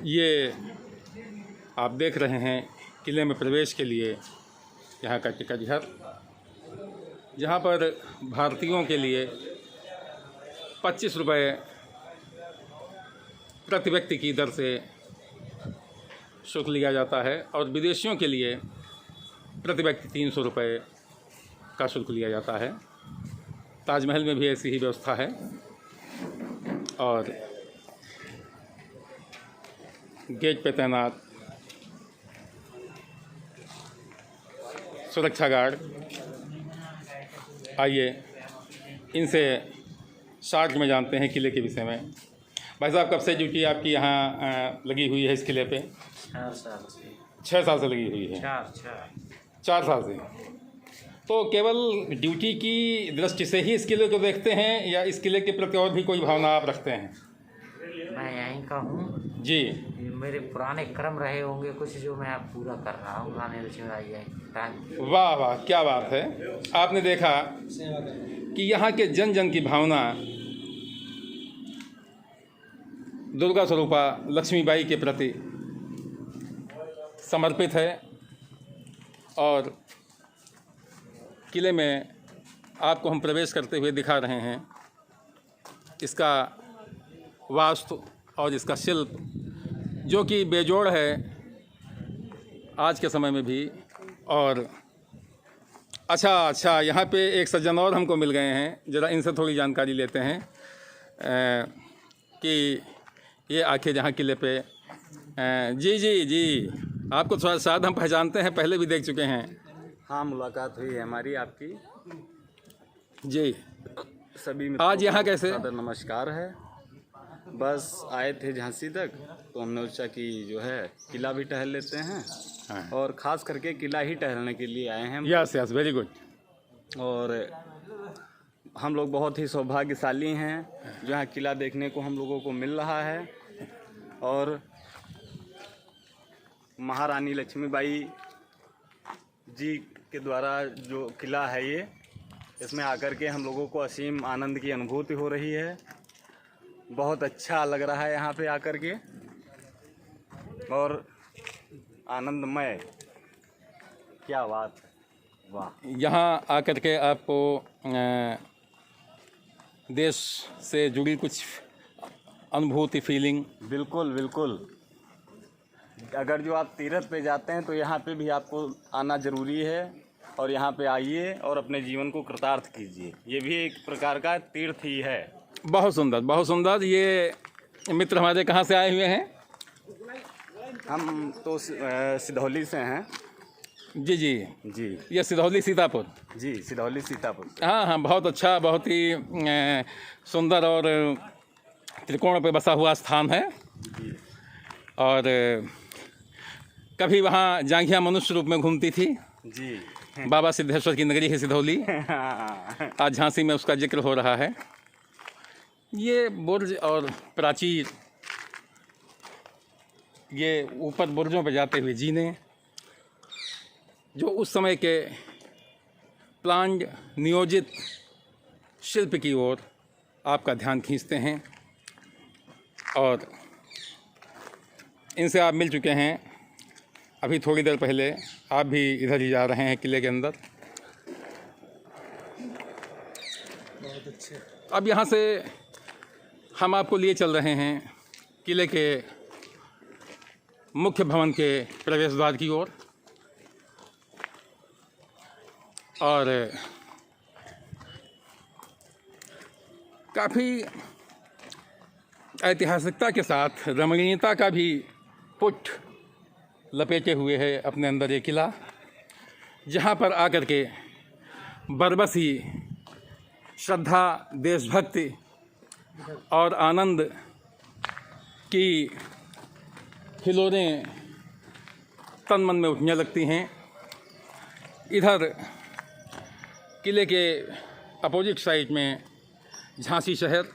ये आप देख रहे हैं किले में प्रवेश के लिए यहाँ का टिकट घर, जहाँ पर भारतीयों के लिए 25 रुपये प्रति व्यक्ति की दर से शुल्क लिया जाता है और विदेशियों के लिए प्रति व्यक्ति 300 रुपये का शुल्क लिया जाता है। ताजमहल में भी ऐसी ही व्यवस्था है और गेट पे तैनात सुरक्षा गार्ड। आइए इनसे शॉर्ट में जानते हैं किले के विषय में। भाई साहब, कब से ड्यूटी आपकी यहाँ लगी हुई है इस किले पे? 4 साल से। 6 साल से लगी हुई है? 4 साल से। तो केवल ड्यूटी की दृष्टि से ही इस किले को देखते हैं या इस किले के प्रति और भी कोई भावना आप रखते हैं? मैं यहीं का हूँ जी। मेरे पुराने कर्म रहे होंगे कुछ जो मैं अब पूरा कर रहा हूँ। रानी लक्ष्मीबाई है। वाह वाह, क्या बात है। आपने देखा कि यहाँ के जन जन की भावना दुर्गा स्वरूपा लक्ष्मीबाई के प्रति समर्पित है और किले में आपको हम प्रवेश करते हुए दिखा रहे हैं इसका वास्तु और इसका शिल्प, जो कि बेजोड़ है आज के समय में भी। और अच्छा, यहाँ पे एक सज्जन और हमको मिल गए हैं, ज़रा इनसे थोड़ी जानकारी लेते हैं कि ये आखिर जहाँ किले पे जी आपको थोड़ा शायद हम पहचानते हैं, पहले भी देख चुके हैं। हाँ, मुलाकात हुई है हमारी आपकी जी। सभी आज यहाँ कैसे? सादर नमस्कार है। बस आए थे झांसी तक तो हमने सोचा कि जो है किला भी टहल लेते हैं। हाँ। और ख़ास करके किला ही टहलने के लिए आए हैं। Yes, very good. और हम लोग बहुत ही सौभाग्यशाली हैं जो यहाँ किला देखने को हम लोगों को मिल रहा है। और महारानी लक्ष्मीबाई जी के द्वारा जो किला है ये, इसमें आकर के हम लोगों को असीम आनंद की अनुभूति हो रही है। बहुत अच्छा लग रहा है यहाँ पे आकर के और आनंदमय। क्या बात, वाह। यहाँ आकर के आपको देश से जुड़ी कुछ अनुभूति, फीलिंग? बिल्कुल। अगर जो आप तीर्थ पे जाते हैं तो यहाँ पे भी आपको आना ज़रूरी है और यहाँ पे आइए और अपने जीवन को कृतार्थ कीजिए। ये भी एक प्रकार का तीर्थ ही है। बहुत सुंदर, बहुत सुंदर। ये मित्र हमारे कहाँ से आए हुए हैं? हम तो सिधौली से हैं। जी। ये सिधौली सीतापुर? जी, सिधौली सीतापुर। हाँ, बहुत अच्छा, बहुत ही सुंदर और त्रिकोण पे बसा हुआ स्थान है। जी। और कभी वहाँ जांघिया मनुष्य रूप में घूमती थी जी। बाबा सिद्धेश्वर की नगरी है सिधौली। आज झांसी में उसका जिक्र हो रहा है। ये बुर्ज और प्राचीर, ये ऊपर बुर्जों पर जाते हुए जीने, जो उस समय के प्लान्ड नियोजित शिल्प की ओर आपका ध्यान खींचते हैं। और इनसे आप मिल चुके हैं अभी थोड़ी देर पहले। आप भी इधर ही जा रहे हैं किले के अंदर। बहुत अच्छे। अब यहाँ से हम आपको लिए चल रहे हैं किले के मुख्य भवन के प्रवेश द्वार की ओर। और काफ़ी ऐतिहासिकता के साथ रमणीयता का भी पुट लपेटे हुए है अपने अंदर ये किला, जहाँ पर आकर के बरबसी श्रद्धा, देशभक्ति और आनंद की हिलोरें तन मन में उठने लगती हैं। इधर किले के अपोजिट साइड में झांसी शहर।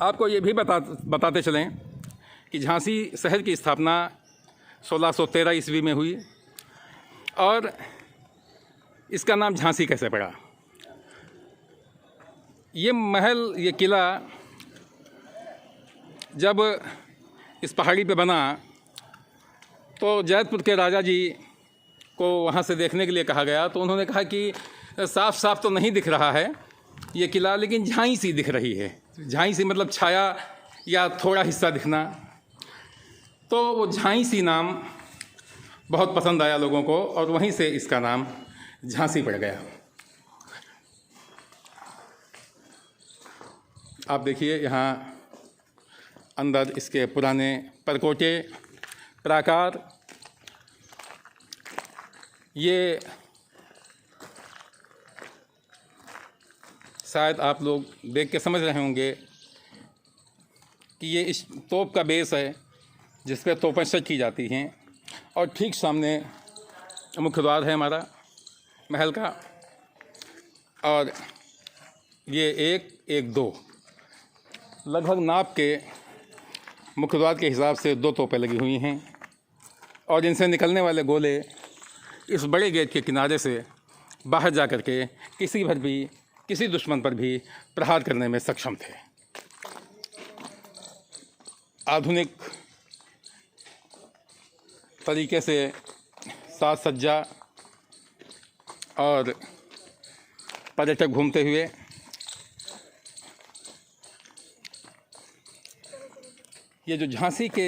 आपको ये भी बताते चलें कि झांसी शहर की स्थापना 1613 ईस्वी में हुई। और इसका नाम झांसी कैसे पड़ा? ये महल, ये किला जब इस पहाड़ी पे बना तो जैतपुर के राजा जी को वहाँ से देखने के लिए कहा गया, तो उन्होंने कहा कि साफ साफ तो नहीं दिख रहा है ये किला, लेकिन झाई सी दिख रही है। झाई सी मतलब छाया या थोड़ा हिस्सा दिखना। तो वो झाई सी नाम बहुत पसंद आया लोगों को और वहीं से इसका नाम झांसी पड़ गया। आप देखिए यहाँ अंदर इसके पुराने परकोटे, प्राकार, ये शायद आप लोग देख के समझ रहे होंगे कि ये इस तोप का बेस है जिस पे तोपें सज की जाती हैं। और ठीक सामने मुख्य द्वार है हमारा महल का, और ये 1-1-2 लगभग नाप के मुख्य द्वार के हिसाब से 2 तोपें लगी हुई हैं, और इनसे निकलने वाले गोले इस बड़े गेट के किनारे से बाहर जा कर के किसी दुश्मन पर भी प्रहार करने में सक्षम थे। आधुनिक तरीके से साज सज्जा और पर्यटक घूमते हुए ये जो झांसी के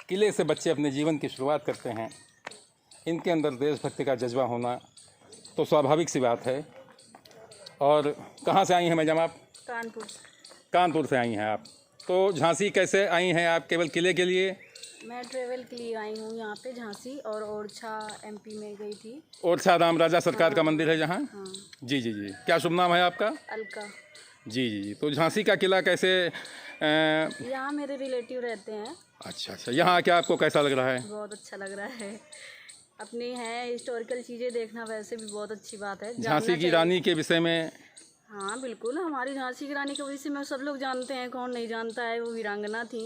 किले से बच्चे अपने जीवन की शुरुआत करते हैं, इनके अंदर देशभक्ति का जज्बा होना तो स्वाभाविक सी बात है। और कहाँ से आई हैं मैडम आप? कानपुर से आई हैं आप। तो झांसी कैसे आई हैं आप? केवल किले के लिए? मैं ट्रेवल के लिए आई हूँ यहाँ पे झांसी, और ओरछा MP में गई थी। ओरछा राम राजा सरकार का मंदिर है जहाँ? हाँ। जी जी जी। क्या शुभ नाम है आपका? अलका। जी जी जी। तो झांसी का किला कैसे? यहाँ मेरे रिलेटिव रहते हैं। अच्छा अच्छा। यहाँ आके आपको कैसा लग रहा है? बहुत अच्छा लग रहा है। अपनी है हिस्टोरिकल चीज़ें देखना वैसे भी बहुत अच्छी बात है। झांसी की रानी के विषय में? हाँ बिल्कुल, हमारी झांसी की रानी के विषय में सब लोग जानते हैं, कौन नहीं जानता है। वो वीरांगना थी।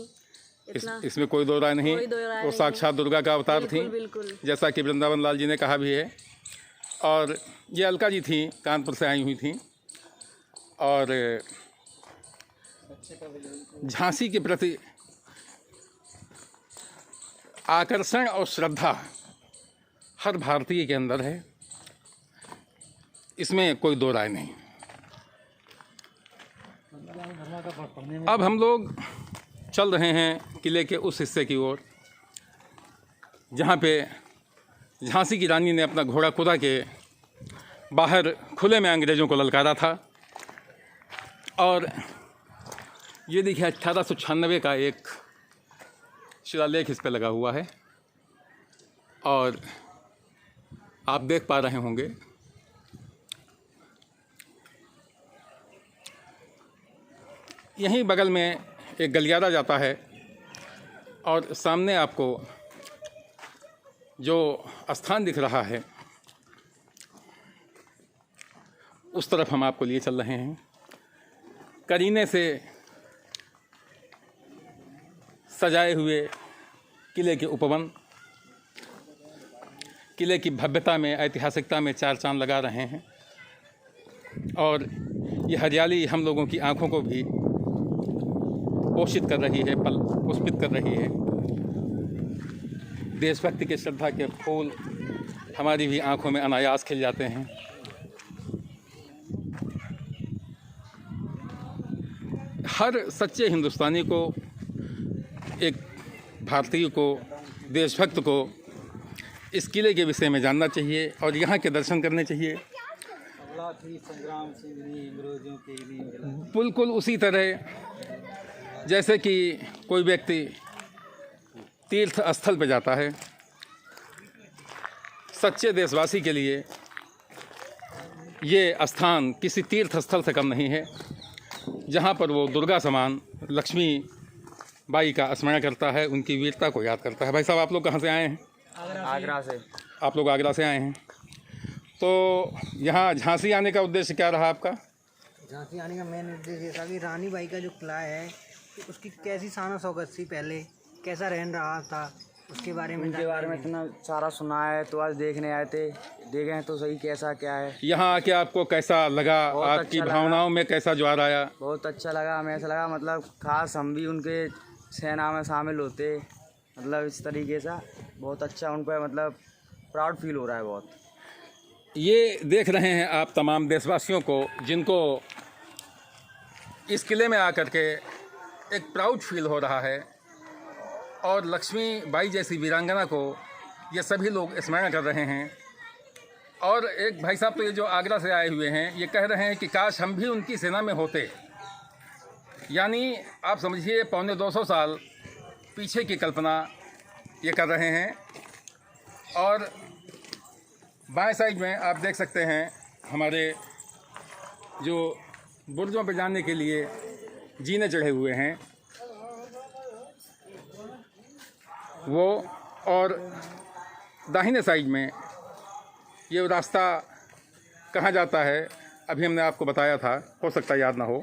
इसमें कोई दो राय नहीं। वो साक्षात दुर्गा का अवतार थी, बिल्कुल, जैसा कि वृंदावन लाल जी ने कहा भी है। और ये अलका जी थी, कानपुर से आई हुई थी, और झांसी के प्रति आकर्षण और श्रद्धा हर भारतीय के अंदर है, इसमें कोई दो राय नहीं। अब हम लोग चल रहे हैं किले के उस हिस्से की ओर जहाँ पे झांसी की रानी ने अपना घोड़ा कुदा के बाहर खुले में अंग्रेज़ों को ललकारा था। और ये देखिए 1896 का एक शिलालेख इस पे लगा हुआ है, और आप देख पा रहे होंगे यहीं बगल में एक गलियारा जाता है, और सामने आपको जो स्थान दिख रहा है उस तरफ हम आपको लिए चल रहे हैं। करीने से सजाए हुए किले के उपवन किले की भव्यता में, ऐतिहासिकता में 4 चांद लगा रहे हैं, और ये हरियाली हम लोगों की आँखों को भी पोषित कर रही है, पुष्पित कर रही है। देशभक्ति के श्रद्धा के फूल हमारी भी आँखों में अनायास खिल जाते हैं। हर सच्चे हिंदुस्तानी को, एक भारतीय को, देशभक्त को इस किले के विषय में जानना चाहिए और यहाँ के दर्शन करने चाहिए। बिल्कुल उसी तरह जैसे कि कोई व्यक्ति तीर्थ स्थल पर जाता है, सच्चे देशवासी के लिए ये स्थान किसी तीर्थ स्थल से कम नहीं है, जहाँ पर वो दुर्गा समान लक्ष्मी बाई का स्मरण करता है, उनकी वीरता को याद करता है। भाई साहब, आप लोग कहाँ से आए हैं? आगरा से। आप लोग आगरा से आए हैं। तो यहाँ झांसी आने का उद्देश्य क्या रहा आपका? झांसी आने का मेन उद्देश्य ये था कि रानी बाई का जो किला है उसकी कैसी शान शौकत थी, पहले कैसा रहन रहा था, उसके बारे में उनके बारे में इतना सारा सुना है, तो आज देखने आए थे, देखे हैं तो सही कैसा क्या है। यहाँ आके आपको कैसा लगा? बहुत आपकी अच्छा लगा। भावनाओं में कैसा ज्वार आया? बहुत अच्छा लगा, हमें ऐसा लगा मतलब खास हम भी उनके सेना में शामिल होते, मतलब इस तरीके से बहुत अच्छा उन पर मतलब प्राउड फील हो रहा है बहुत। ये देख रहे हैं आप तमाम देशवासियों को जिनको इस किले में आकर के एक प्राउड फील हो रहा है, और लक्ष्मी बाई जैसी वीरांगना को ये सभी लोग स्मरण कर रहे हैं। और एक भाई साहब तो ये जो आगरा से आए हुए हैं, ये कह रहे हैं कि काश हम भी उनकी सेना में होते। यानी आप समझिए 250 साल पीछे की कल्पना ये कर रहे हैं। और बाएं साइड में आप देख सकते हैं हमारे जो बुर्जों पर जाने के लिए जीने चढ़े हुए हैं वो, और दाहिने साइड में ये रास्ता कहाँ जाता है अभी हमने आपको बताया था, हो सकता है याद ना हो।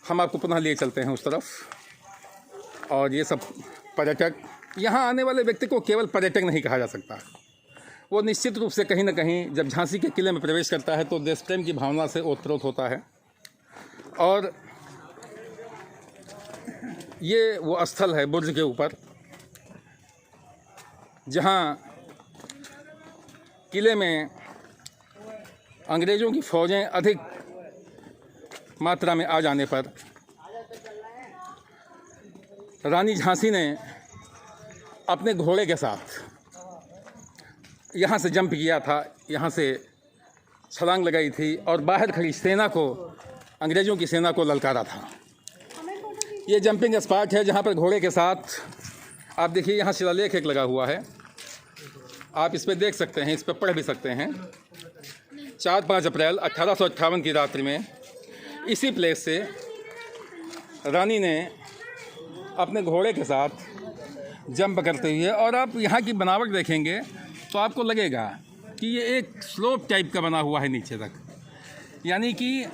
हम आपको पुनः लिए चलते हैं उस तरफ। और ये सब पर्यटक, यहाँ आने वाले व्यक्ति को केवल पर्यटक नहीं कहा जा सकता, वो निश्चित रूप से कहीं ना कहीं जब झांसी के किले में प्रवेश करता है तो देश प्रेम की भावना से ओतप्रोत होता है। और ये वो स्थल है बुर्ज के ऊपर जहाँ किले में अंग्रेज़ों की फ़ौजें अधिक मात्रा में आ जाने पर रानी झांसी ने अपने घोड़े के साथ यहाँ से जंप किया था, यहाँ से छलांग लगाई थी और बाहर खड़ी सेना को, अंग्रेज़ों की सेना को ललकारा था। ये जंपिंग स्पॉट है जहाँ पर घोड़े के साथ आप देखिए, यहाँ शिलालेख एक लगा हुआ है, आप इस पर देख सकते हैं, इस पर पढ़ भी सकते हैं। 4-5 अप्रैल 1858 की रात्रि में इसी प्लेस से रानी ने अपने घोड़े के साथ जंप करते हुए, और आप यहाँ की बनावट देखेंगे तो आपको लगेगा कि ये एक स्लोप टाइप का बना हुआ है नीचे तक, यानी कि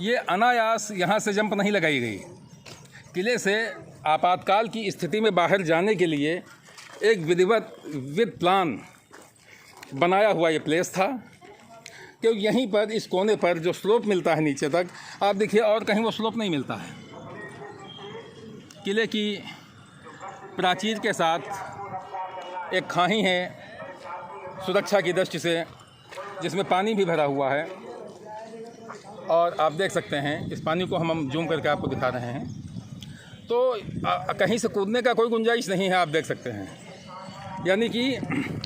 ये अनायास यहाँ से जंप नहीं लगाई गई। किले से आपातकाल की स्थिति में बाहर जाने के लिए एक विधिवत विद प्लान बनाया हुआ ये प्लेस था, क्योंकि यहीं पर इस कोने पर जो स्लोप मिलता है नीचे तक, आप देखिए और कहीं वो स्लोप नहीं मिलता है। किले की प्राचीर के साथ एक खाई है सुरक्षा की दृष्टि से, जिसमें पानी भी भरा हुआ है, और आप देख सकते हैं इस पानी को हम जूम करके आपको दिखा रहे हैं। तो कहीं से कूदने का कोई गुंजाइश नहीं है, आप देख सकते हैं। यानी कि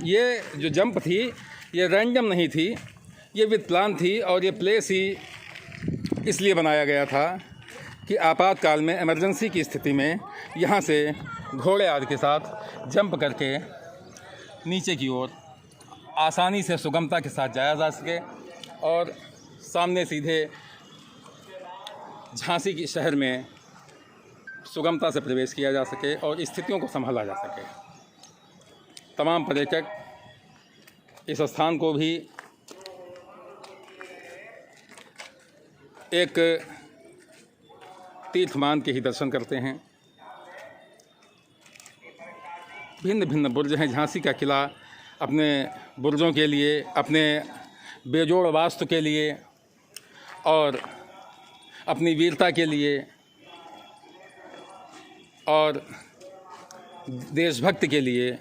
ये जो जंप थी ये रैंडम नहीं थी, ये विद प्लान थी, और ये प्लेस ही इसलिए बनाया गया था कि आपातकाल में, इमरजेंसी की स्थिति में यहाँ से घोड़े आदि के साथ जंप करके नीचे की ओर आसानी से सुगमता के साथ जाया जा सके और सामने सीधे झांसी की शहर में सुगमता से प्रवेश किया जा सके और स्थितियों को संभाला जा सके। तमाम पर्यटक इस स्थान को भी एक तीर्थ मान के ही दर्शन करते हैं। भिन्न भिन्न बुर्ज हैं। झांसी का किला अपने बुर्जों के लिए, अपने बेजोड़ वास्तु के लिए और अपनी वीरता के लिए और देशभक्ति के लिए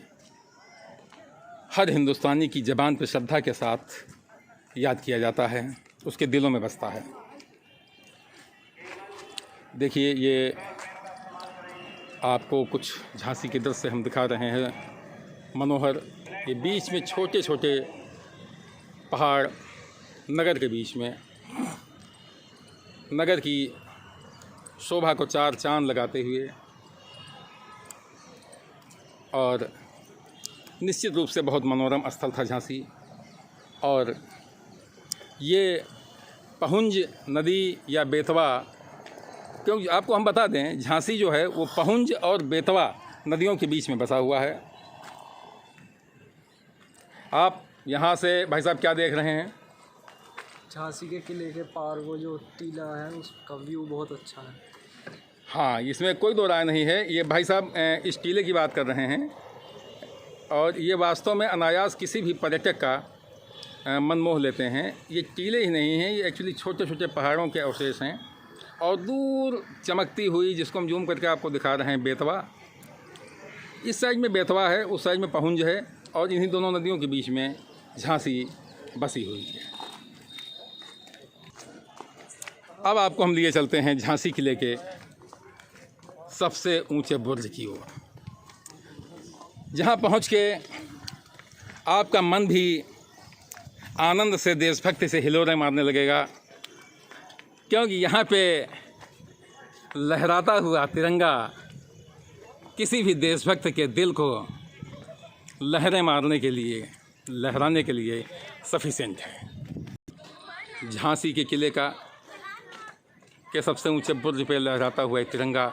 हर हिंदुस्तानी की ज़बान पर श्रद्धा के साथ याद किया जाता है, उसके दिलों में बसता है। देखिए, ये आपको कुछ झांसी के दृश्य हम दिखा रहे हैं मनोहर। ये बीच में छोटे छोटे पहाड़, नगर के बीच में, नगर की शोभा को चार चांद लगाते हुए, और निश्चित रूप से बहुत मनोरम स्थल था झांसी। और ये पहुंज नदी या बेतवा, क्योंकि आपको हम बता दें झांसी जो है वो पहुंज और बेतवा नदियों के बीच में बसा हुआ है। आप यहाँ से भाई साहब क्या देख रहे हैं? झांसी के किले के पार वो जो टीला है उसका व्यू बहुत अच्छा है। हाँ, इसमें कोई दो राय नहीं है। ये भाई साहब इस टीले की बात कर रहे हैं और ये वास्तव में अनायास किसी भी पर्यटक का मन मोह लेते हैं। ये टीले ही नहीं हैं, ये एक्चुअली छोटे छोटे पहाड़ों के अवशेष हैं। और दूर चमकती हुई, जिसको हम जूम करके आपको दिखा रहे हैं, बेतवा। इस साइड में बेतवा है, उस साइड में पहुंज है और इन्हीं दोनों नदियों के बीच में झांसी बसी हुई है। अब आपको हम लिए चलते हैं झांसी किले के सबसे ऊंचे बुर्ज की ओर, जहां पहुंच के आपका मन भी आनंद से, देशभक्ति से हिलोरें मारने लगेगा, क्योंकि यहाँ पे लहराता हुआ तिरंगा किसी भी देशभक्त के दिल को लहरें मारने के लिए, लहराने के लिए सफिशिएंट है। झांसी के किले के सबसे ऊंचे बुर्ज पे लहराता हुआ तिरंगा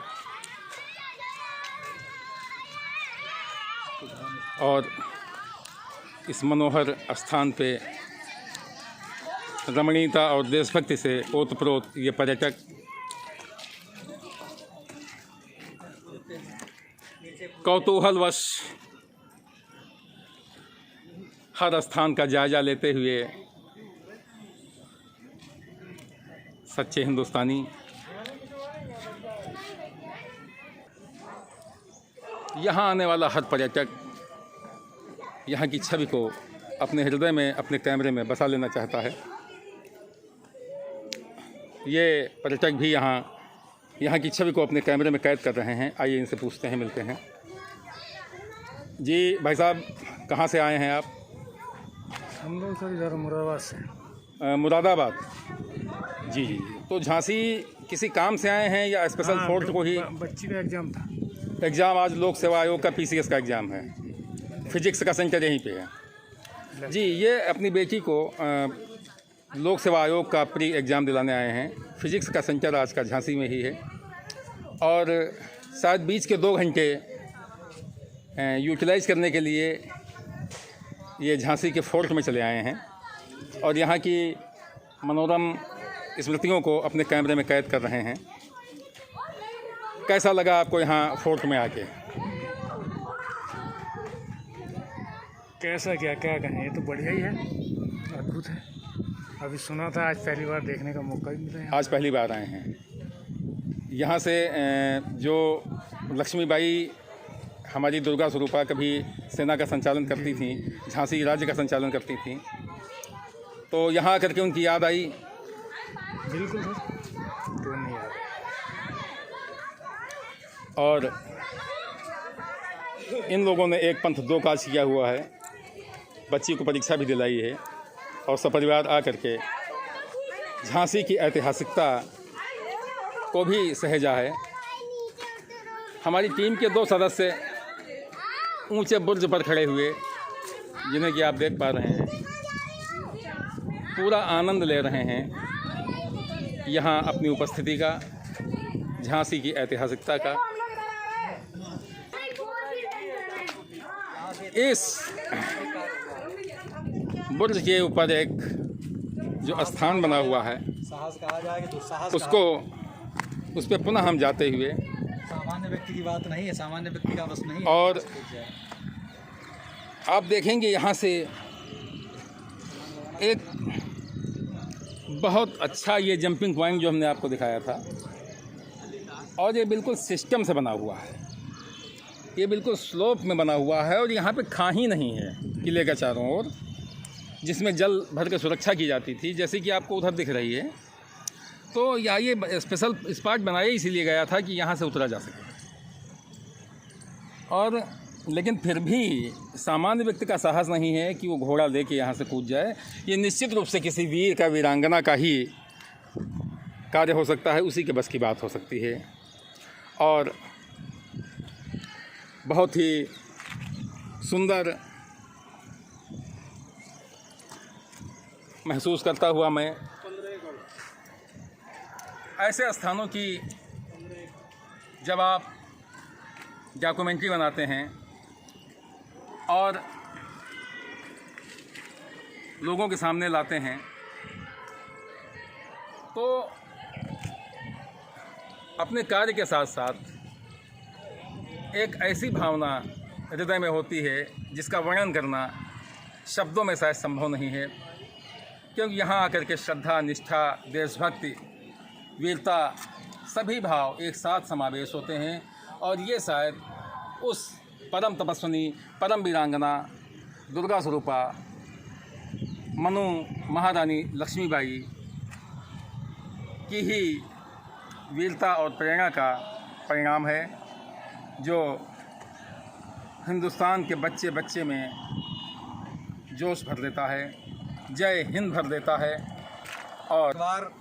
और इस मनोहर स्थान पे रमणीयता और देशभक्ति से ओतप्रोत ये पर्यटक कौतूहलवश हर स्थान का जायजा लेते हुए सच्चे हिंदुस्तानी यहाँ आने वाला हर पर्यटक यहाँ की छवि को अपने हृदय में, अपने कैमरे में बसा लेना चाहता है। ये पर्यटक भी यहाँ की छवि को अपने कैमरे में कैद कर रहे हैं। आइए इनसे पूछते हैं, मिलते हैं। जी भाई साहब, कहाँ से आए हैं आप? हम लोग सर इधर मुरादाबाद से। मुरादाबाद। जी जी। तो झांसी किसी काम से आए हैं या स्पेशल फोर्ट को ही? बच्ची का एग्ज़ाम था। एग्ज़ाम आज लोक सेवा आयोग का PCS का एग्ज़ाम है। फिजिक्स का सेंटर यहीं पे है। जी, ये अपनी बेटी को लोक सेवा आयोग का प्री एग्ज़ाम दिलाने आए हैं। फिजिक्स का सेंटर आज का झांसी में ही है और शायद बीच के 2 घंटे यूटिलाइज़ करने के लिए ये झांसी के फोर्ट में चले आए हैं और यहाँ की मनोरम स्मृतियों को अपने कैमरे में कैद कर रहे हैं। कैसा लगा आपको यहाँ फोर्ट में आके? कैसा क्या कहें, ये तो बढ़िया ही है, अद्भुत है। अभी सुना था, आज पहली बार देखने का मौका भी मिला है। आज पहली बार आए हैं यहाँ से। जो लक्ष्मीबाई हमारी दुर्गा स्वरूपा कभी सेना का संचालन करती थी, झांसी राज्य का संचालन करती थी, तो यहाँ आकर के उनकी याद आई। बिल्कुल सर, क्यों नहीं याद। और इन लोगों ने एक पंथ दो काज किया हुआ है। बच्ची को परीक्षा भी दिलाई है और सपरिवार आकर के झांसी की ऐतिहासिकता को भी सहेजा है। हमारी टीम के 2 सदस्य ऊंचे बुर्ज पर खड़े हुए, जिन्हें कि आप देख पा रहे हैं, पूरा आनंद ले रहे हैं यहाँ अपनी उपस्थिति का, झांसी की ऐतिहासिकता का। इस बुर्ज के ऊपर एक जो स्थान बना हुआ है, उसको उस पर पुनः हम जाते हुए, सामान्य व्यक्ति की बात नहीं है, सामान्य व्यक्ति का बस नहीं है। और आप देखेंगे यहाँ से एक बहुत अच्छा ये जंपिंग पॉइंट जो हमने आपको दिखाया था, और ये बिल्कुल सिस्टम से बना हुआ है। ये बिल्कुल स्लोप में बना हुआ है और यहाँ पे खाई नहीं है किले का चारों ओर, जिसमें जल भर के सुरक्षा की जाती थी, जैसे कि आपको उधर दिख रही है। तो ये स्पेशल स्पॉट बनाया इसीलिए गया था कि यहाँ से उतरा जा सके। और लेकिन फिर भी सामान्य व्यक्ति का साहस नहीं है कि वो घोड़ा लेके यहाँ से कूद जाए। ये निश्चित रूप से किसी वीर का, वीरांगना का ही कार्य हो सकता है, उसी के बस की बात हो सकती है। और बहुत ही सुंदर महसूस करता हुआ मैं ऐसे स्थानों की, जब आप डॉक्यूमेंट्री बनाते हैं और लोगों के सामने लाते हैं, तो अपने कार्य के साथ साथ एक ऐसी भावना हृदय में होती है जिसका वर्णन करना शब्दों में शायद संभव नहीं है, क्योंकि यहाँ आकर के श्रद्धा, निष्ठा, देशभक्ति, वीरता सभी भाव एक साथ समावेश होते हैं। और ये शायद उस परम तपस्विनी, परम वीरांगना दुर्गा स्वरूपा मनु महारानी लक्ष्मीबाई की ही वीरता और प्रेरणा का परिणाम है, जो हिंदुस्तान के बच्चे बच्चे में जोश भर देता है, जय हिंद भर देता है। और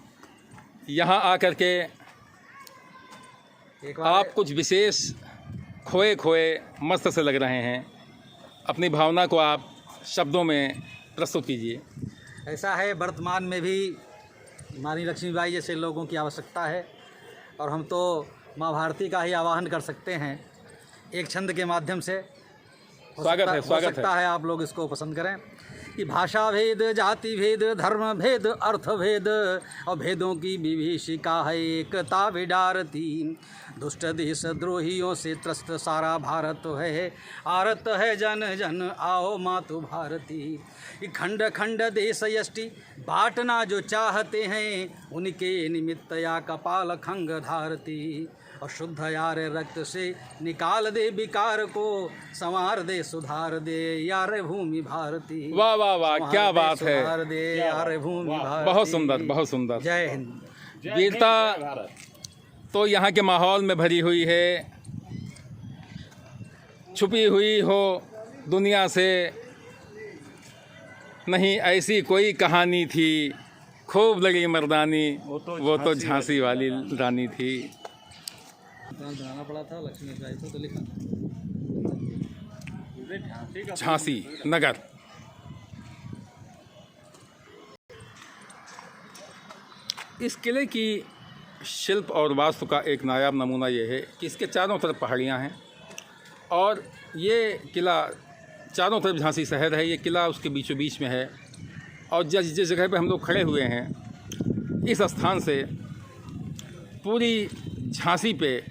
यहाँ आकर के आप कुछ विशेष खोए खोए मस्त से लग रहे हैं। अपनी भावना को आप शब्दों में प्रस्तुत कीजिए। ऐसा है, वर्तमान में भी रानी लक्ष्मीबाई जैसे लोगों की आवश्यकता है, और हम तो माँ भारती का ही आवाहन कर सकते हैं एक छंद के माध्यम से। स्वागत है, हो सकता है आप लोग इसको पसंद करें कि भाषा भेद, जाति भेद, धर्म भेद, अर्थ भेद और भेदों की विभीषिका है एकता विडारती। दुष्ट देश द्रोहियों से त्रस्त सारा भारत है, आरत है जन जन आओ मातु भारती। खंड खंड देश यष्टि बांटना जो चाहते हैं, उनके निमित्त या कपाल खंग धारती। और शुद्ध यार रक्त से निकाल दे विकार को, संवार दे सुधार दे यार भूमि भारती। वाह वाह वाह, क्या बात है, सुधार दे यार भूमि भारती। बहुत सुंदर, बहुत सुंदर। जय हिंद। वीरता तो यहाँ के माहौल में भरी हुई है, छुपी हुई हो दुनिया से नहीं ऐसी कोई कहानी थी, खूब लगी मर्दानी वो तो झांसी वाली रानी थी। बनाना पड़ा था लक्ष्मीबाई को, तो लिखा झांसी नगर। इस किले की शिल्प और वास्तु का एक नायाब नमूना ये है कि इसके चारों तरफ पहाड़ियाँ हैं और ये किला चारों तरफ झांसी शहर है, ये किला उसके बीचों बीच में है। और जिस जगह पे हम लोग खड़े हुए हैं, इस स्थान से पूरी झांसी पे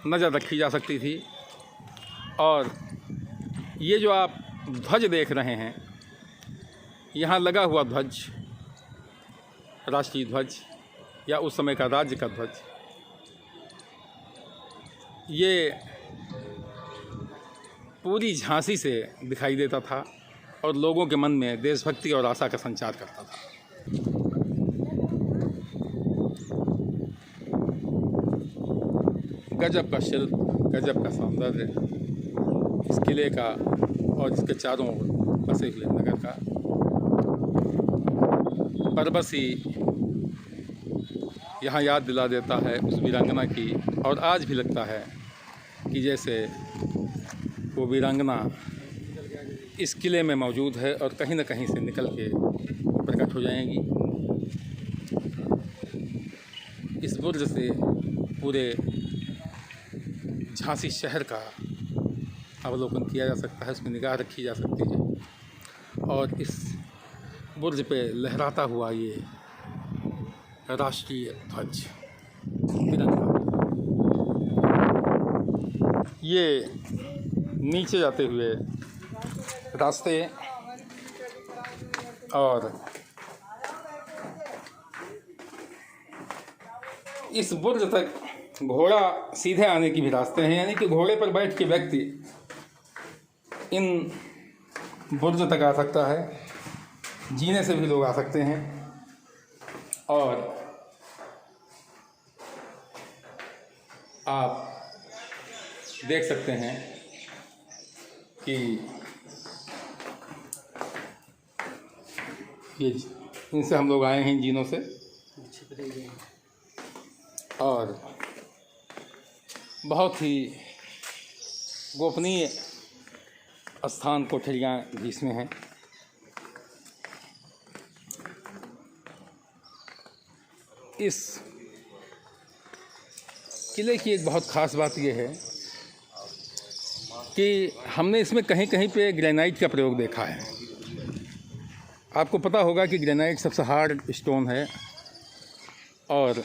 नज़र रखी जा सकती थी। और ये जो आप ध्वज देख रहे हैं, यहाँ लगा हुआ ध्वज राष्ट्रीय ध्वज या उस समय का राज्य का ध्वज, ये पूरी झांसी से दिखाई देता था और लोगों के मन में देशभक्ति और आशा का संचार करता था। गजब का शिल्प, गजब का सौंदर्य इस किले का और इसके चारों ओर बसे हुए नगर का। परबस ही यहाँ याद दिला देता है उस वीरांगना की, और आज भी लगता है कि जैसे वो वीरांगना इस किले में मौजूद है और कहीं न कहीं से निकल के प्रकट हो जाएंगी। इस बुर्ज से पूरे झांसी शहर का अवलोकन किया जा सकता है, उसमें निगाह रखी जा सकती है। और इस बुर्ज पे लहराता हुआ ये राष्ट्रीय ध्वज तिरंगा, ये नीचे जाते हुए रास्ते और इस बुर्ज तक घोड़ा सीधे आने की भी रास्ते हैं, यानी कि घोड़े पर बैठ के व्यक्ति इन बुर्ज तक आ सकता है। जीने से भी लोग आ सकते हैं। और आप देख सकते हैं कि ये इनसे हम लोग आए हैं जीनों से, और बहुत ही गोपनीय स्थान कोठरियाँ भी इसमें हैं। इस किले की एक बहुत ख़ास बात यह है कि हमने इसमें कहीं कहीं पे ग्रेनाइट का प्रयोग देखा है। आपको पता होगा कि ग्रेनाइट सबसे हार्ड स्टोन है और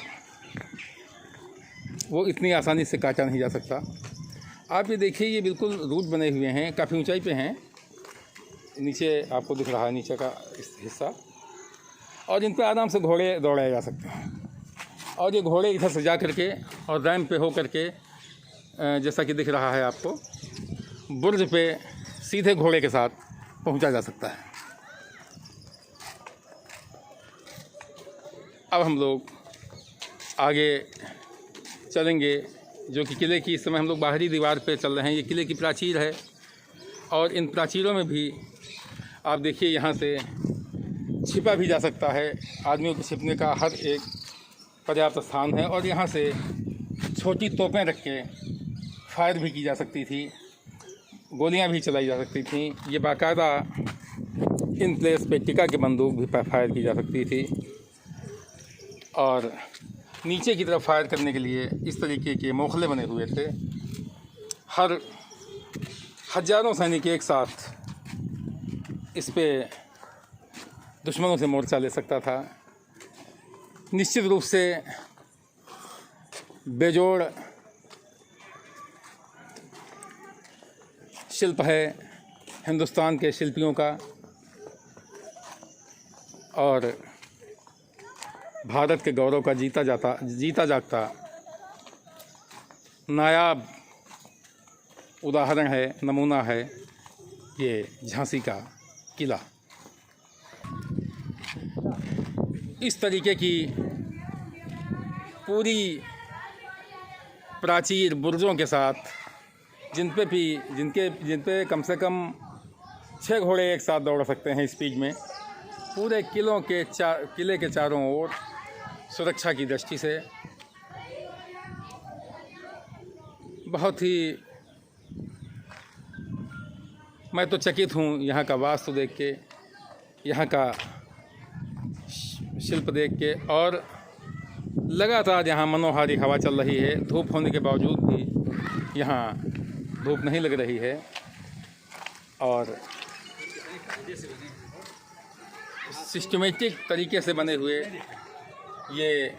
वो इतनी आसानी से काटा नहीं जा सकता। आप ये देखिए, ये बिल्कुल रूट बने हुए हैं, काफ़ी ऊंचाई पे हैं। नीचे आपको दिख रहा है नीचे का इस हिस्सा, और इन पर आराम से घोड़े दौड़ाए जा सकते हैं। और ये घोड़े इधर से जा करके और रैंप पे हो करके जैसा कि दिख रहा है आपको, बुर्ज पे सीधे घोड़े के साथ पहुंचा जा सकता है। अब हम लोग आगे चलेंगे, जो कि किले की, इस समय हम लोग बाहरी दीवार पे चल रहे हैं। ये किले की प्राचीर है, और इन प्राचीरों में भी आप देखिए यहाँ से छिपा भी जा सकता है। आदमियों के छिपने का हर एक पर्याप्त स्थान है, और यहाँ से छोटी तोपें रख के फायर भी की जा सकती थी, गोलियां भी चलाई जा सकती थी। ये बाकायदा इन प्लेस पे टिका के बंदूक भी फायर की जा सकती थी, और नीचे की तरफ फायर करने के लिए इस तरीके के मोखले बने हुए थे। हर हजारों सैनिक एक साथ इस पे दुश्मनों से मोर्चा ले सकता था। निश्चित रूप से बेजोड़ शिल्प है हिंदुस्तान के शिल्पियों का, और भारत के गौरव का जीता जागता नायाब उदाहरण है, नमूना है ये झांसी का किला। इस तरीके की पूरी प्राचीर बुर्जों के साथ, जिन पे कम से कम 6 घोड़े एक साथ दौड़ सकते हैं स्पीड में, पूरे किले के चारों ओर सुरक्षा की दृष्टि से बहुत ही, मैं तो चकित हूँ यहाँ का वास्तु देख के, यहाँ का शिल्प देख के। और लगातार यहाँ मनोहारी हवा चल रही है। धूप होने के बावजूद भी यहाँ धूप नहीं लग रही है, और सिस्टमेटिक तरीके से बने हुए ये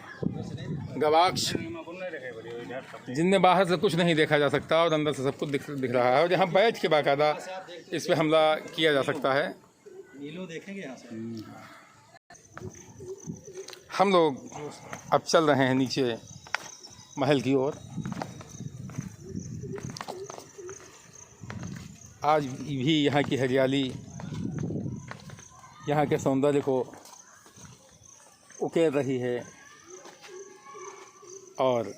गवाक्ष, जिनमें बाहर से कुछ नहीं देखा जा सकता और अंदर से सब कुछ दिख रहा है, और यहाँ बैठ के बाकायदा इस पे हमला किया जा सकता है। हम लोग अब चल रहे हैं नीचे महल की ओर। आज भी यहाँ की हरियाली यहाँ के सौंदर्य को उकेर रही है, और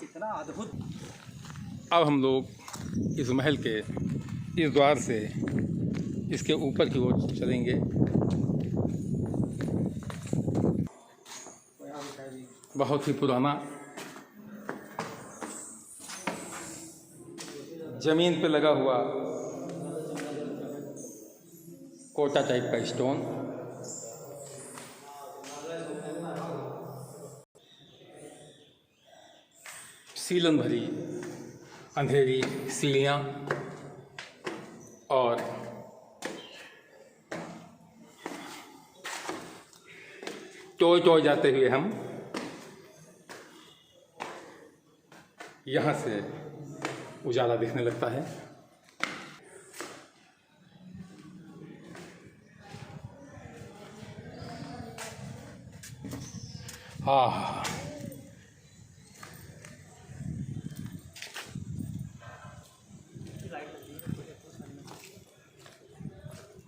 कितना अद्भुत। अब हम लोग इस महल के इस द्वार से इसके ऊपर की ओर चलेंगे। बहुत ही पुराना, जमीन पे लगा हुआ कोटा टाइप का स्टोन, सीलन भरी अंधेरी सीढ़ियाँ, और टोय टोय जाते हुए हम यहाँ से उजाला दिखने लगता है। हाँ,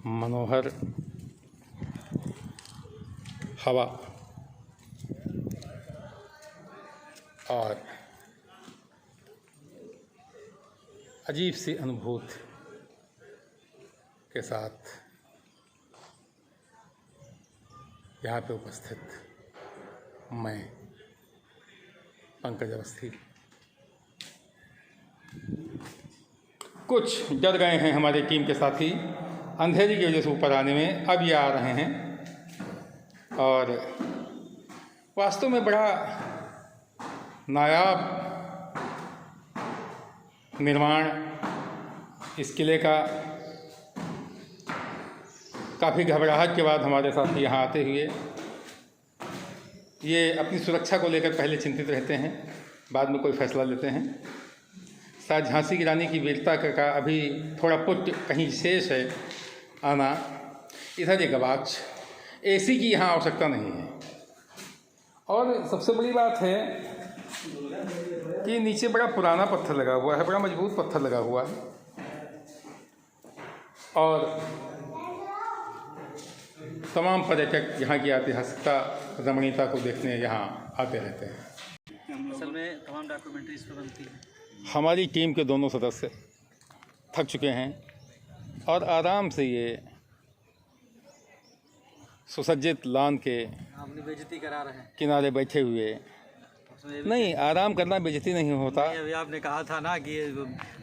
मनोहर हवा और अजीब सी अनुभूति के साथ यहाँ पे उपस्थित मैं पंकज अवस्थी। कुछ डर गए हैं हमारी टीम के साथी। अंधेरी की वजह से ऊपर आने में अब ये आ रहे हैं। और वास्तव में बड़ा नायाब निर्माण इस किले का। काफ़ी घबराहट के बाद हमारे साथ यहाँ आते हुए ये अपनी सुरक्षा को लेकर पहले चिंतित रहते हैं, बाद में कोई फैसला लेते हैं। शायद झांसी की रानी की वीरता का अभी थोड़ा पुट कहीं शेष है आना। इधर एक गवाक्ष, एसी की यहाँ आवश्यकता नहीं है। और सबसे बड़ी बात है कि नीचे बड़ा पुराना पत्थर लगा हुआ है, बड़ा मजबूत पत्थर लगा हुआ है। और तमाम पर्यटक यहाँ की ऐतिहासिकता रमणीयता को देखने यहाँ आते रहते हैं। असल में तमाम डॉक्यूमेंट्री इस पर बनती है। हमारी टीम के दोनों सदस्य थक चुके हैं और आराम से ये सुसज्जित लॉन के अपनी बेइज्जती करा रहे हैं। किनारे बैठे हुए। नहीं, आराम करना बेइज्जती नहीं होता। अभी आपने कहा था ना कि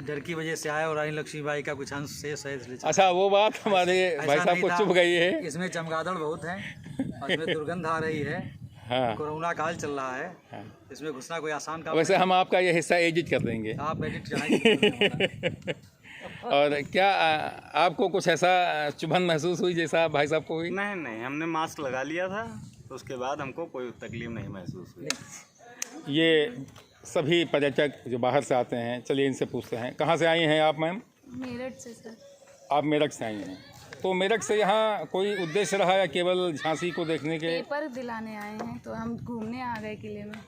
डर की वजह से आया और रानी लक्ष्मीबाई का कुछ अंश शेष है इसलिए। अच्छा, वो बात हमारे भाई साहब को चुभ गई है। इसमें चमगादड़ बहुत हैं और इसमें दुर्गंध आ रही है। हाँ, कोरोना काल चल रहा है। हाँ। इसमें घुसना कोई आसान काम वैसे हम आपका ये हिस्सा एडिट कर देंगे। आप एडिट कराएंगे। और क्या आपको कुछ ऐसा चुभन महसूस हुई जैसा भाई साहब को हुई? नहीं नहीं, हमने मास्क लगा लिया था तो उसके बाद हमको कोई तकलीफ नहीं महसूस हुई। ये सभी पर्यटक जो बाहर से आते हैं, चलिए इनसे पूछते हैं। कहाँ से आई हैं आप मैम? मेरठ से सर। आप मेरठ से आई हैं। तो मेरठ से यहाँ कोई उद्देश्य रहा या केवल झांसी को देखने के? पेपर दिलाने आए हैं तो हम घूमने आ गए किले में।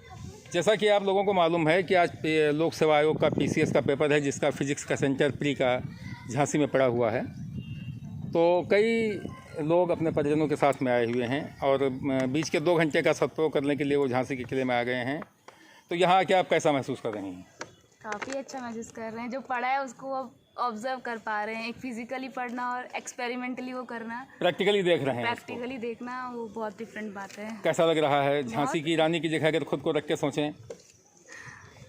जैसा कि आप लोगों को मालूम है कि आज लोक सेवा आयोग का PCS का पेपर है, जिसका फिजिक्स का सेंटर प्री का झांसी में पड़ा हुआ है। तो कई लोग अपने परिजनों के साथ में आए हुए हैं और बीच के 2 घंटे का सदुपयोग करने के लिए वो झांसी के किले में आ गए हैं। तो यहाँ आके आप कैसा महसूस कर रही हैं? काफ़ी अच्छा महसूस कर रहे हैं। जो पढ़ा है उसको अब ऑब्जर्व कर पा रहे हैं। एक फिजिकली पढ़ना और एक्सपेरिमेंटली वो करना, प्रैक्टिकली देख रहे हैं उसको। प्रैक्टिकली देखना, वो बहुत डिफरेंट बात है। कैसा लग रहा है? झांसी की रानी की जगह अगर खुद को रख के सोचें।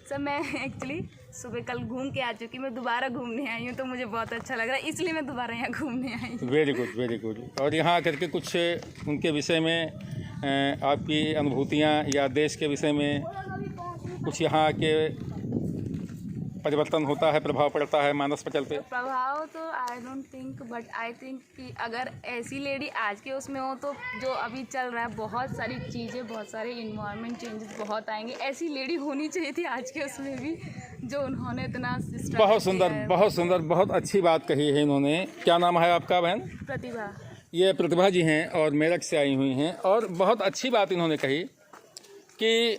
सर मैं एक्चुअली सुबह कल घूम के आ चुकी, मैं दोबारा घूमने आई हूँ तो मुझे बहुत अच्छा लग रहा है, इसलिए मैं दोबारा यहाँ घूमने आई हूँ। Very good, very good. और यहाँ आकर के कुछ उनके विषय में आपकी अनुभूतियाँ या देश के विषय में कुछ यहाँ के परिवर्तन होता है, प्रभाव पड़ता है मानस पटल पे? प्रभाव तो I don't think, but I think कि अगर ऐसी लेडी आज के उसमें हो तो जो अभी चल रहा है बहुत सारी चीज़ें, बहुत सारे इन्वायरमेंट चेंजेस बहुत आएंगे। ऐसी लेडी होनी चाहिए थी आज के उसमें भी, जो उन्होंने इतना बहुत सुंदर, बहुत सुंदर, बहुत अच्छी बात कही है इन्होंने। क्या नाम है आपका बहन? प्रतिभा। ये प्रतिभा जी हैं और मेरठ से आई हुई हैं। और बहुत अच्छी बात इन्होंने कही कि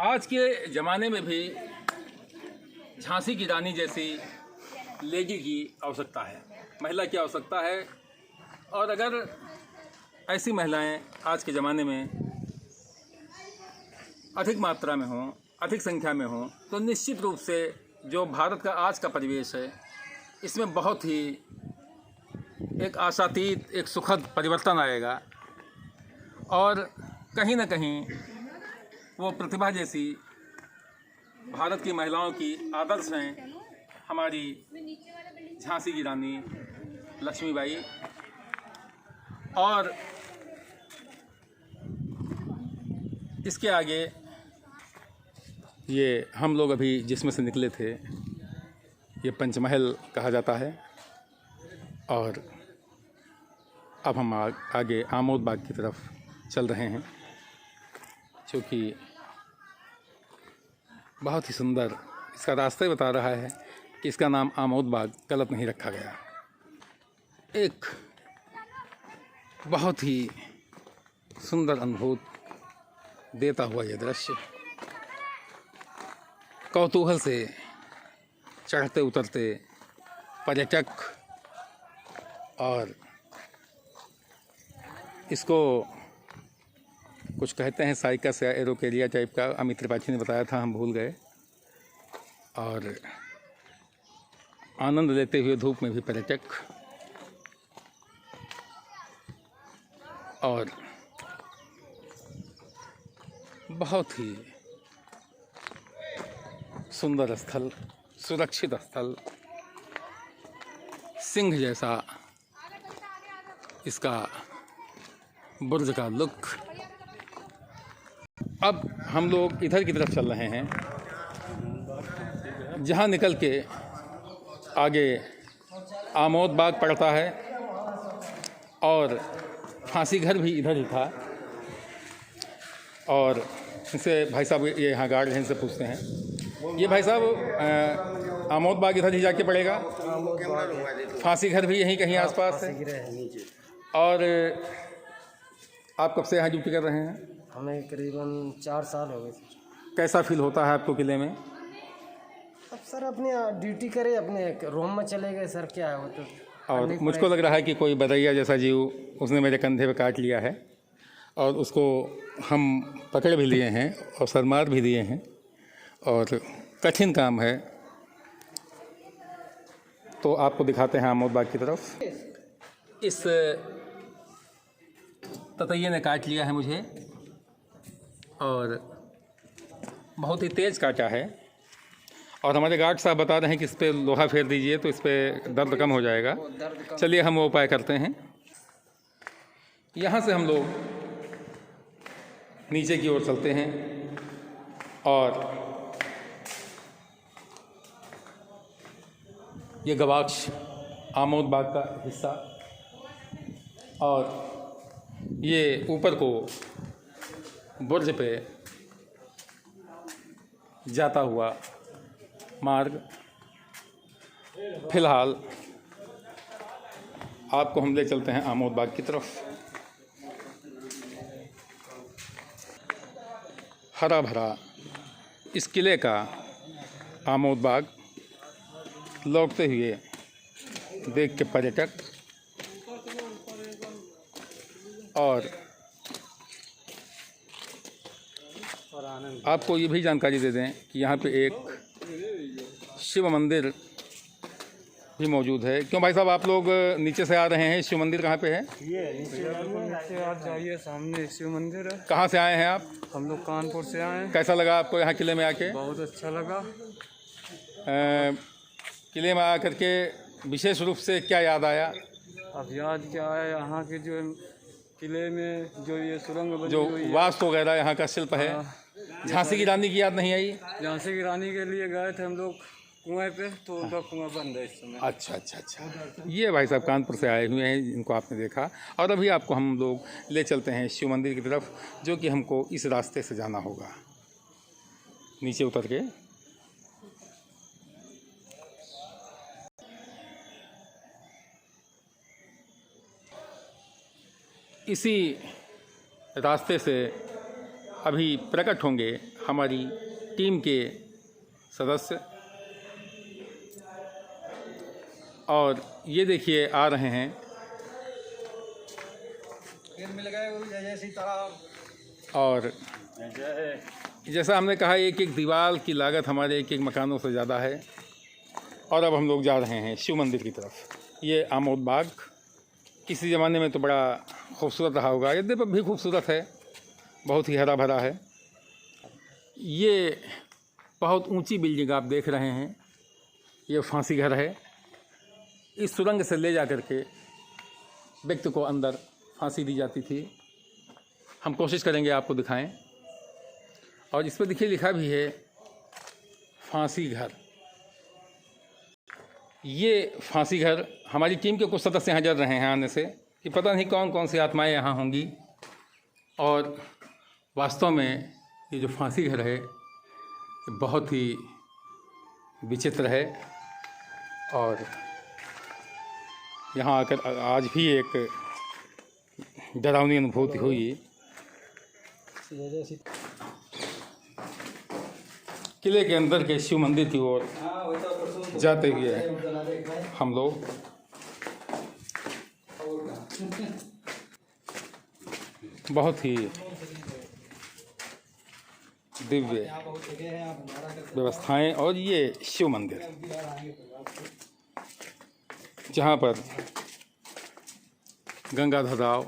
आज के ज़माने में भी झांसी की रानी जैसी लेडी की आवश्यकता है, महिला की आवश्यकता है। और अगर ऐसी महिलाएं आज के ज़माने में अधिक मात्रा में हों, अधिक संख्या में हों, तो निश्चित रूप से जो भारत का आज का परिवेश है इसमें बहुत ही एक आशातीत, एक सुखद परिवर्तन आएगा। और कहीं ना कहीं वो प्रतिभा जैसी भारत की महिलाओं की आदर्श हैं हमारी झांसी की रानी लक्ष्मीबाई। और इसके आगे ये हम लोग अभी जिसमें से निकले थे, ये पंचमहल कहा जाता है। और अब हम आगे आमोद बाग की तरफ चल रहे हैं, जो कि बहुत ही सुंदर, इसका रास्ता ही बता रहा है कि इसका नाम आमोद बाग गलत नहीं रखा गया। एक बहुत ही सुंदर अनुभूति देता हुआ यह दृश्य, कौतूहल से चढ़ते उतरते पर्यटक, और इसको कुछ कहते हैं साइकस या एरोकेरिया टाइप का, अमित त्रिपाठी ने बताया था, हम भूल गए। और आनंद लेते हुए धूप में भी पर्यटक, और बहुत ही सुंदर स्थल, सुरक्षित स्थल, सिंह जैसा इसका बुर्ज का लुक। अब हम लोग इधर की तरफ चल रहे हैं, जहाँ निकल के आगे आमोद बाग पड़ता है और फांसी घर भी इधर ही था। और इनसे भाई साहब ये यहाँ गार्ड हैं, इनसे पूछते हैं। ये भाई साहब आमोद बाग इधर ही जाके पड़ेगा, फांसी घर भी यहीं कहीं आसपास है। और आप कब से यहाँ ड्यूटी कर रहे हैं? हमें करीबन 4 साल हो गए सर। कैसा फील होता है आपको किले में? अब सर अपने ड्यूटी करे, अपने रूम में चले गए सर, क्या है वो तो। और मुझको लग रहा है कि कोई बदैया जैसा जीव उसने मेरे कंधे पे काट लिया है और उसको हम पकड़ भी लिए हैं और सरमार भी दिए हैं, और कठिन काम है। तो आपको दिखाते हैं आमोद बाग की तरफ। इस ततैये ने काट लिया है मुझे और बहुत ही तेज़ काटा है, और हमारे गार्ड साहब बता रहे हैं कि इस पर लोहा फेर दीजिए तो इस पर दर्द कम हो जाएगा। चलिए हम वो उपाय करते हैं। यहाँ से हम लोग नीचे की ओर चलते हैं और ये गवाक्ष आमोद बाग का हिस्सा, और ये ऊपर को बुर्ज पे जाता हुआ मार्ग। फिलहाल आपको हम ले चलते हैं आमोद बाग की तरफ। हरा भरा इस किले का आमोद बाग लौटते हुए देख के पर्यटक और आपको ये भी जानकारी दे दें कि यहाँ पे एक शिव मंदिर भी मौजूद है। क्यों भाई साहब आप लोग नीचे से आ रहे हैं? शिव मंदिर कहाँ पे है? ये नीचे आप जाइए, सामने शिव मंदिर है। कहाँ से आए हैं आप? हम लोग कानपुर से आए हैं। कैसा लगा आपको यहाँ किले में आके? बहुत अच्छा लगा। किले में आकर के विशेष रूप से क्या याद आया? अब याद क्या है, यहाँ के जो किले में जो ये सुरंग बनी जो हुई है, वास्तु वगैरह यहाँ का शिल्प है। झांसी की रानी की याद नहीं आई? झांसी की रानी के लिए गए थे हम लोग कुएं पे, तो उनका कुआं बंद है इस समय। अच्छा अच्छा अच्छा। ये भाई साहब कानपुर से आए हुए हैं, इनको आपने देखा। और अभी आपको हम लोग ले चलते हैं शिव मंदिर की तरफ, जो कि हमको इस रास्ते से जाना होगा नीचे उतर के। इसी रास्ते से अभी प्रकट होंगे हमारी टीम के सदस्य, और ये देखिए आ रहे हैं। और जैसा हमने कहा, एक एक दीवार की लागत हमारे एक एक मकानों से ज़्यादा है। और अब हम लोग जा रहे हैं शिव मंदिर की तरफ। ये आमोद बाग किसी ज़माने में तो बड़ा खूबसूरत रहा होगा, यद्यपि भी खूबसूरत है, बहुत ही हरा भरा है। ये बहुत ऊंची बिल्डिंग आप देख रहे हैं, ये फांसी घर है। इस सुरंग से ले जा कर के व्यक्ति को अंदर फांसी दी जाती थी। हम कोशिश करेंगे आपको दिखाएं। और इस पर देखिए लिखा भी है फांसी घर। ये फांसी घर, हमारी टीम के कुछ सदस्य यहाँ जल रहे हैं आने से कि पता नहीं कौन कौन सी आत्माएं यहाँ होंगी। और वास्तव में ये जो फांसी घर है ये बहुत ही विचित्र है। और यहाँ आकर आज भी एक डरावनी अनुभूति हुई। किले के अंदर के शिव मंदिर की ओर जाते हुए हम लोग बहुत ही दिव्य व्यवस्थाएं, और ये शिव मंदिर जहाँ पर गंगाधर राव,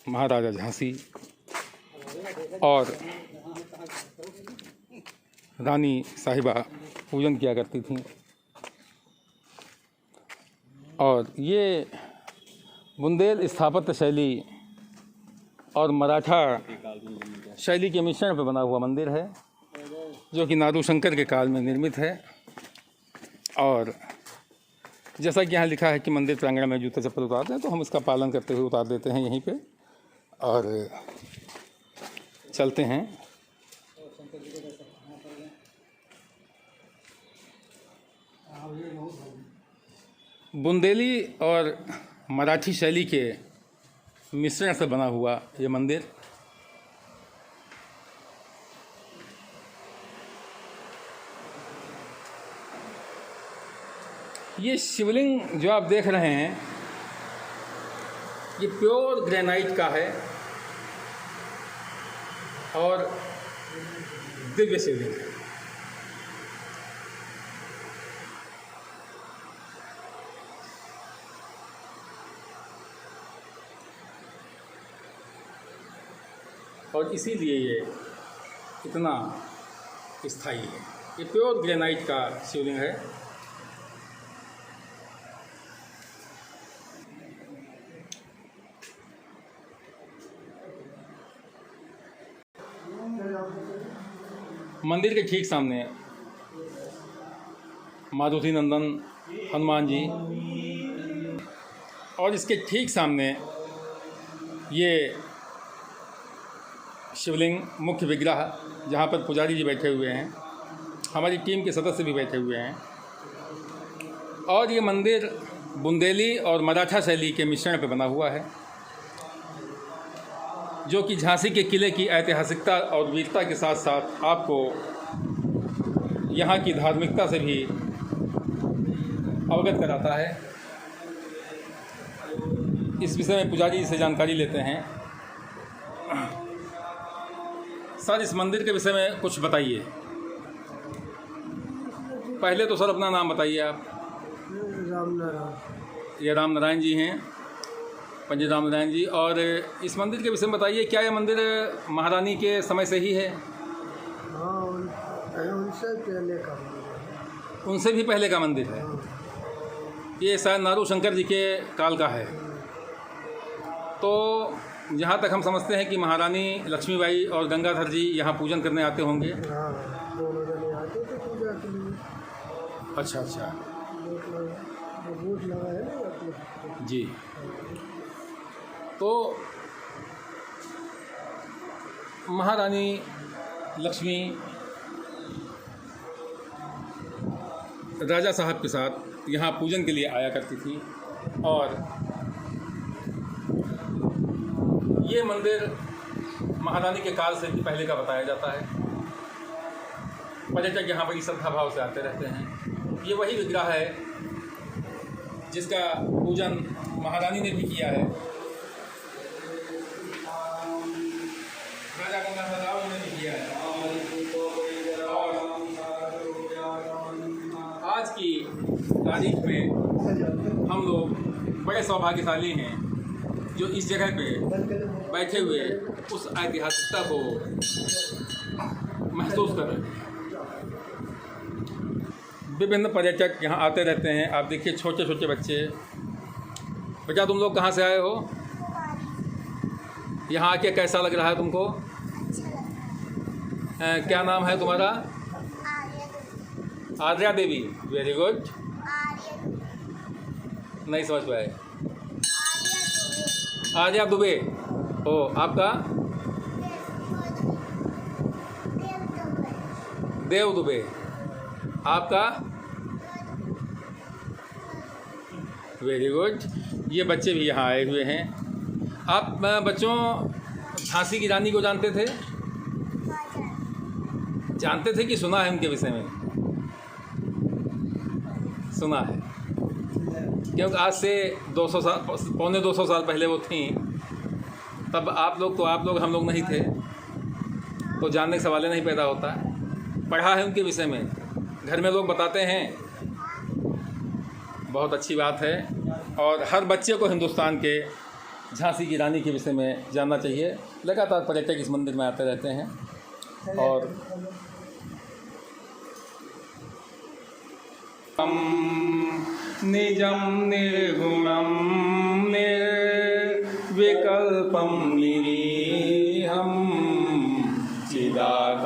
महाराजा झांसी और रानी साहिबा पूजन किया करती थीं। और ये बुंदेल स्थापत्य शैली और मराठा शैली के मिश्रण पर बना हुआ मंदिर है, जो कि नारू शंकर के काल में निर्मित है। और जैसा कि यहाँ लिखा है कि मंदिर प्रांगण में जूते चप्पल उतारते हैं, तो हम इसका पालन करते हुए उतार देते हैं यहीं पे और चलते हैं। बुंदेली और मराठी शैली के मिश्रण से बना हुआ ये मंदिर ये शिवलिंग जो आप देख रहे हैं ये प्योर ग्रेनाइट का है और दिव्य शिवलिंग है। और इसीलिए ये इतना स्थायी है। ये प्योर ग्रेनाइट का शिवलिंग है। मंदिर के ठीक सामने मारुति नंदन हनुमान जी और इसके ठीक सामने ये शिवलिंग मुख्य विग्रह, जहाँ पर पुजारी जी बैठे हुए हैं, हमारी टीम के सदस्य भी बैठे हुए हैं। और ये मंदिर बुंदेली और मराठा शैली के मिश्रण पर बना हुआ है, जो कि झांसी के किले की ऐतिहासिकता और वीरता के साथ साथ आपको यहाँ की धार्मिकता से भी अवगत कराता है। इस विषय में पुजारी जी से जानकारी लेते हैं। सर, इस मंदिर के विषय में कुछ बताइए। पहले तो सर अपना नाम बताइए आप। ये राम नारायण जी हैं, पंडित राम नारायण जी। और इस मंदिर के विषय में बताइए, क्या यह मंदिर महारानी के समय से ही है? हाँ, उनसे पहले का मंदिर। उनसे भी पहले का मंदिर है। ये शायद नारू शंकर जी के काल का है। तो जहाँ तक हम समझते हैं कि महारानी लक्ष्मीबाई और गंगाधर जी यहाँ पूजन करने आते होंगे। हाँ, दोनों जने आते थे पूजा के लिए। अच्छा अच्छा बूट लगा है ना जी। तो महारानी लक्ष्मी राजा साहब के साथ यहाँ पूजन के लिए आया करती थी। और ये मंदिर महारानी के काल से भी पहले का बताया जाता है। पर्यटक यहाँ बड़ी श्रद्धा भाव से आते रहते हैं। ये वही विग्रह है जिसका पूजन महारानी ने भी किया है, राजा गंगाधर राव ने भी किया है। और आज की तारीख में हम लोग बड़े सौभाग्यशाली हैं जो इस जगह पे बैठे हुए उस ऐतिहासिकता को महसूस कर रहे हैं। विभिन्न पर्यटक यहाँ आते रहते हैं। आप देखिए छोटे छोटे बच्चे। बेटा, तुम लोग कहाँ से आए हो? यहाँ आके कैसा लग रहा है तुमको? क्या नाम है तुम्हारा? आर्या देवी। Very good. नहीं समझ पाए। आर्या दुबे। ओ, आपका? देव दुबे। आपका? Very good. ये बच्चे भी यहाँ आए हुए हैं। आप बच्चों झांसी की रानी को जानते थे? जानते थे कि सुना है उनके विषय में? सुना है, क्योंकि आज से 200 साल, पौने 200 साल पहले वो थी। तब आप लोग हम लोग नहीं थे, तो जानने का सवाल नहीं पैदा होता। पढ़ा है उनके विषय में, घर में लोग बताते हैं। बहुत अच्छी बात है। और हर बच्चे को हिंदुस्तान के झांसी की रानी के विषय में जानना चाहिए। लगातार पर्यटक इस मंदिर में आते रहते हैं। और हम निजं निर्गुणं निर्विकल्पं निरीहं चिदाकाशमाकाश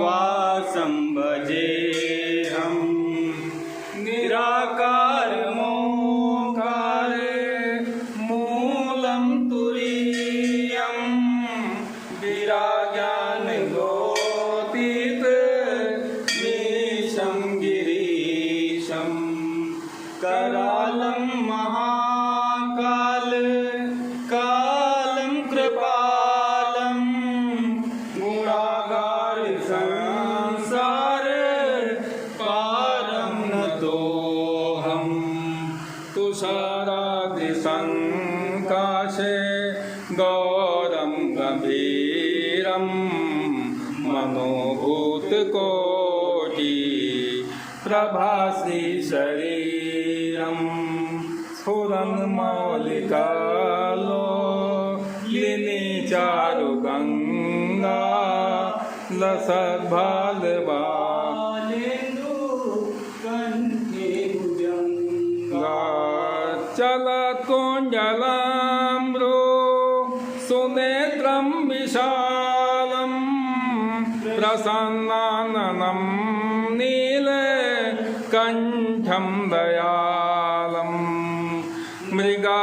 वासं भजेऽहं निराकारमोङ्कार मूलं तुरीयं विराज्ञानगोतीत मीशं गिरीशं करालं महाकाल कालं कृपालं गुणागार संसार पारं नतोऽहं तुषारादिसङ्काशे गौरं गम्भीरं मनोभूतकोटि प्रभासि शरीरं स्फुरन्मौलिकालोलिनी चारुगङ्गा लसद्भालवालेन्दु कण्ठे भुजङ्गा चलत्कुञ्जलाम्रो सुनेत्रं विशालं प्रसन्नाननं नीलकण्ठं दयालं मृगाधीशचरेमा